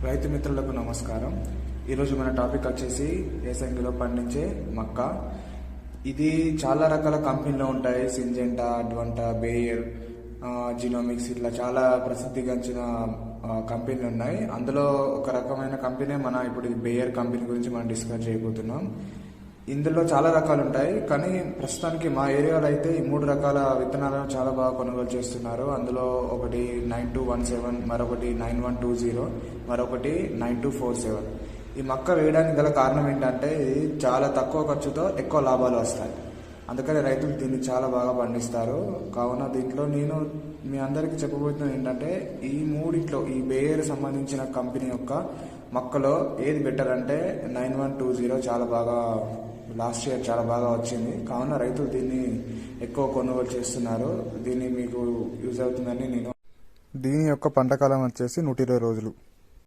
రైతు మిత్రులకు నమస్కారం. ఈరోజు మన టాపిక్ వచ్చేసి ఏసంగిలో పండించే మక్క. ఇది చాలా రకాల కంపెనీలు ఉంటాయి. సింజెంటా, అడ్వంటా, బేయర్, జినోమిక్స్, ఇట్లా చాలా ప్రసిద్ధిగాంచిన కంపెనీలు ఉన్నాయి. అందులో ఒక రకమైన కంపెనీ ఇప్పుడు బేయర్ కంపెనీ గురించి మనం డిస్కస్ చేయబోతున్నాం. ఇందులో చాలా రకాలు ఉంటాయి, కానీ ప్రస్తుతానికి మా ఏరియాలో అయితే ఈ 3 రకాల విత్తనాలను చాలా బాగా కొనుగోలు చేస్తున్నారు. అందులో ఒకటి 9217, మరొకటి 9120, మరొకటి 9247. ఈ మక్క వేయడానికి గల కారణం ఏంటంటే ఇది చాలా తక్కువ ఖర్చుతో ఎక్కువ లాభాలు వస్తాయి. అందుకని రైతులు దీన్ని చాలా బాగా పండిస్తారు. కావున దీంట్లో నేను మీ అందరికీ చెప్పబోతున్నది ఏంటంటే ఈ మూడిట్లో ఈ బేయర్ సంబంధించిన కంపెనీ యొక్క మక్కలో ఏది బెటర్ అంటే 9120 చాలా బాగా లాస్ట్ ఇయర్ చాలా బాగా వచ్చింది. కావున రైతులు దీన్ని ఎక్కువ కొనుగోలు చేస్తున్నారు. దీన్ని మీకు యూజ్ అవుతుందని దీని యొక్క పంట కాలం వచ్చేసి 120 రోజులు.